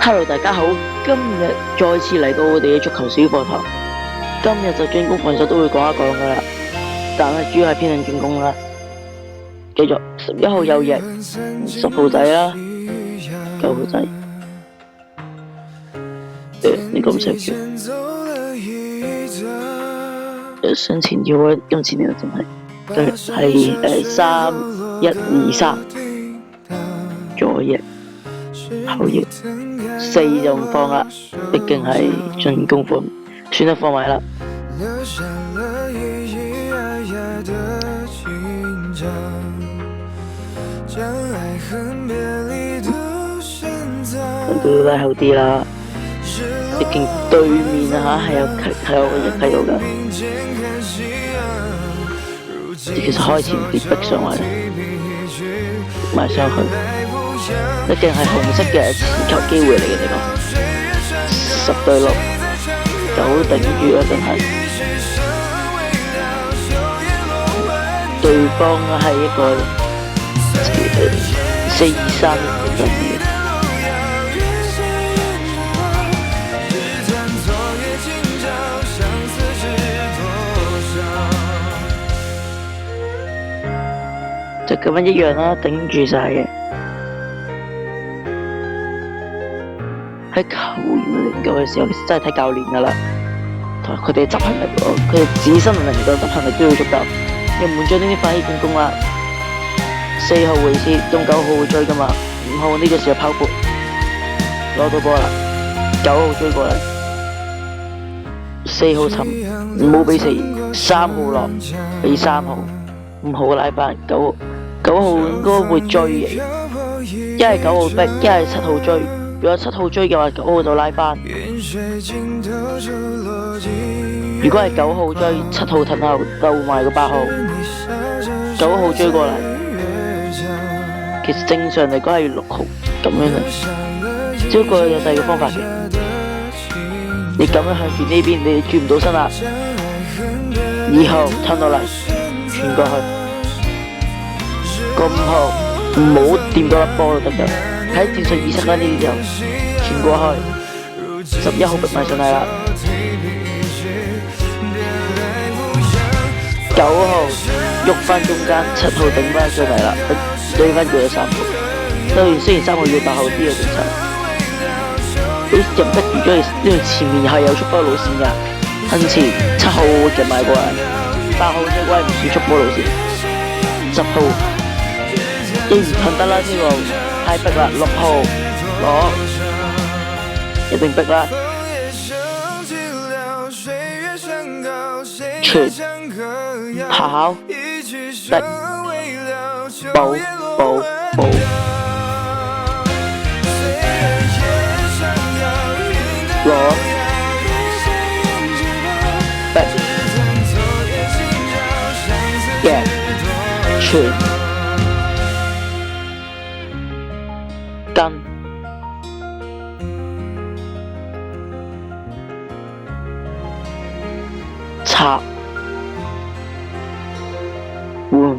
Hello，大家好，今日再次嚟到我哋嘅足球小課堂。今日就進攻防守都會講一講噶啦，但係主要係偏向進攻啦。繼續11號右翼，10號仔啦，9號仔。你咁識嘅？上前腰啊，今次呢個真係3-1-2-3，左翼。後翼4就唔放啦，畢竟係進攻方，選得放埋啦。都拉後啲啦，畢竟對面啊係有個人喺度㗎。其實開始跌逼上嚟，埋上去。一定係紅色嘅持球機會嚟嘅呢個，10對6，9頂住啊！真係對方係一個4-2-3陣嘅，就咁樣一樣啦，頂住晒嘅。喺球員嘅研究嘅時候，其實真係睇教練噶啦，同埋佢哋嘅執行力，佢哋自身能力嘅執行力都要足夠。你唔會將呢啲發起進攻啦，4號回撤，用9號會追噶嘛，5號呢個時候跑步攞到波啦，9號追過嚟，4號沉，唔好俾4，3號落，俾3號，5號拉翻9號應該會追嘅，一係9號逼，一係7號追。如果7號追嘅話，9號就拉翻。如果係9號追，7號褪後鬥埋個8號，9號追過嚟。其實正常嚟講係6號咁樣嘅，只不過有第二個方法嘅。你咁樣向住呢邊，你轉唔到身啦。2號褪落嚟，傳過去。個5號唔好掂到粒波就得㗎。喺戰術意識啦，呢啲就傳過去，11號逼埋上嚟啦，9號喐翻中間，7號頂翻上嚟啦，追翻過咗3號。雖然3號要打後啲嘅政策，你入得預咗呢度前面係有速波路線㗎，向前7號夾埋過嚟，8號呢位唔算速波路線，10號既然噴得啦呢個。太逼啦，6號攞，一定逼啦，傳跑逼補攞逼嘅傳跟插換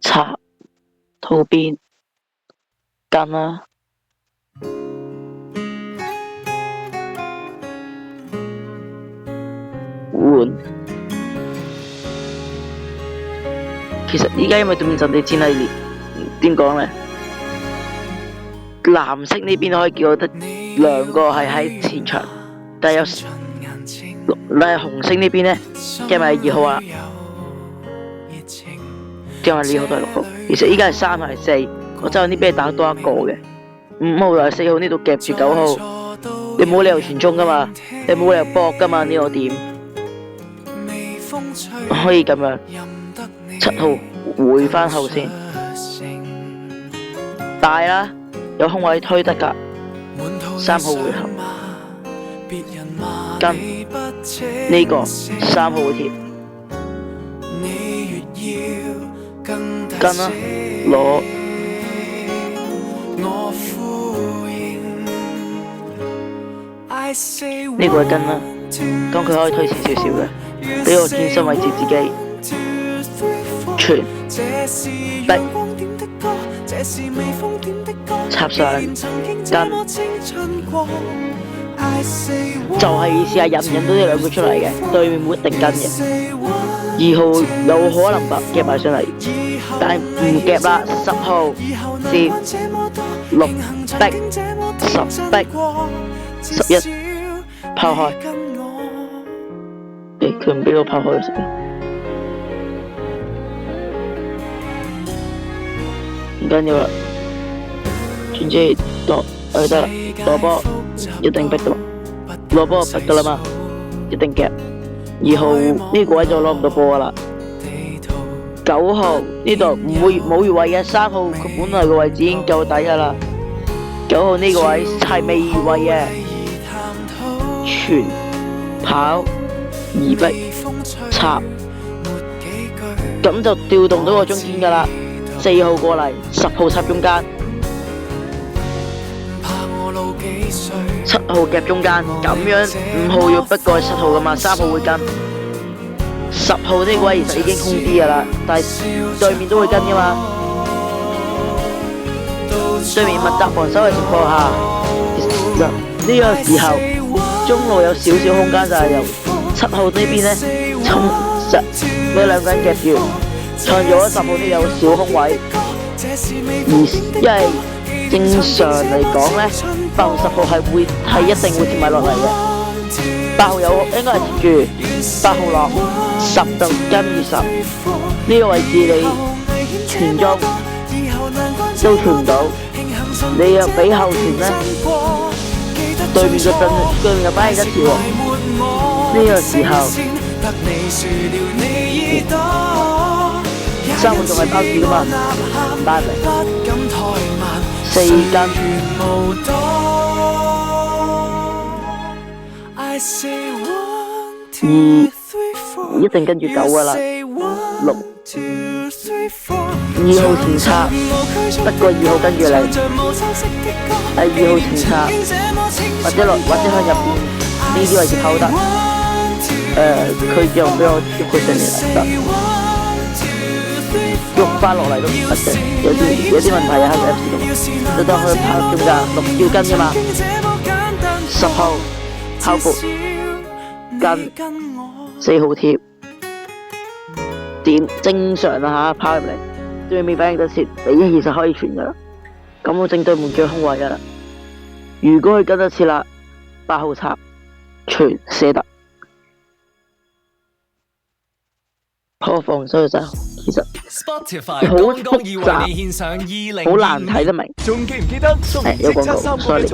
插套邊跟啦，換。其實依家因為對面陣地戰係點講呢？藍色呢邊可以叫得2個係喺前場，但係紅色呢邊呢，因為2號啊，因為2號都係6號。其實依家係3係4，我真係呢邊打多一個嘅，5號同埋4號呢度夾住9號，你冇理由傳中噶嘛，你冇理由搏噶嘛，呢個點可以咁樣？7號回翻後線，大啦，有空位推得㗎。3號回合，跟呢個3號會貼，跟啦，攞呢個係跟啦，咁佢可以推前少少嘅，俾我轉身位置自己。傳逼插上跟，就係意思係引唔引到呢兩個出嚟嘅，對面會一定跟嘅。2號有可能夾埋上嚟，但係唔夾啦。10號接6逼10逼11拋開，佢唔俾我拋開嘅時候，唔緊要啦，總之得啦，攞波一定逼噶啦，攞波逼噶啦嘛，一定夾。2號呢個位就攞唔到波噶啦。9號呢度冇越位嘅，3號佢本來個位置已經夠底噶啦。9號呢個位係未越位嘅，傳跑2逼插，咁就調動到個中間噶啦。4號過嚟，10號插中間，7號夾中間，咁樣5號要逼過7號噶嘛，3號會跟。10號呢個位其實已經空啲噶啦，但係對面都會跟噶嘛。對面密集防守嘅情況下，呢個時候中路有少少空間，就係由7號呢邊呢，嗰兩個人夾住，創造咗10號呢有小空位。因為正常嚟講呢，8號10號係一定會貼埋落嚟嘅。8號應該係貼住8號落，10就跟住10。呢個位置你傳中都傳唔到，你又俾後傳呢，對面嘅班係一條喎。呢個時候3號仲係包住噶嘛，8嚟4跟。一定跟住9噶啦，6 2號前插，不過2號跟住你，2號前插，或者向入邊呢啲位置扣得，佢就俾我喐佢上嚟得，喐翻落嚟都唔得嘅，有啲問題啊，喺 F 度，你當佢跑中間6要跟㗎嘛，10號跑步跟4號貼。點正常啦嚇，拋入嚟，對面反應得切，你其實可以傳噶啦。咁我正對門最空位噶啦。如果佢跟得切啦，8號插傳射得，破防守就其實好複雜，好難睇得明。有廣告，sorry。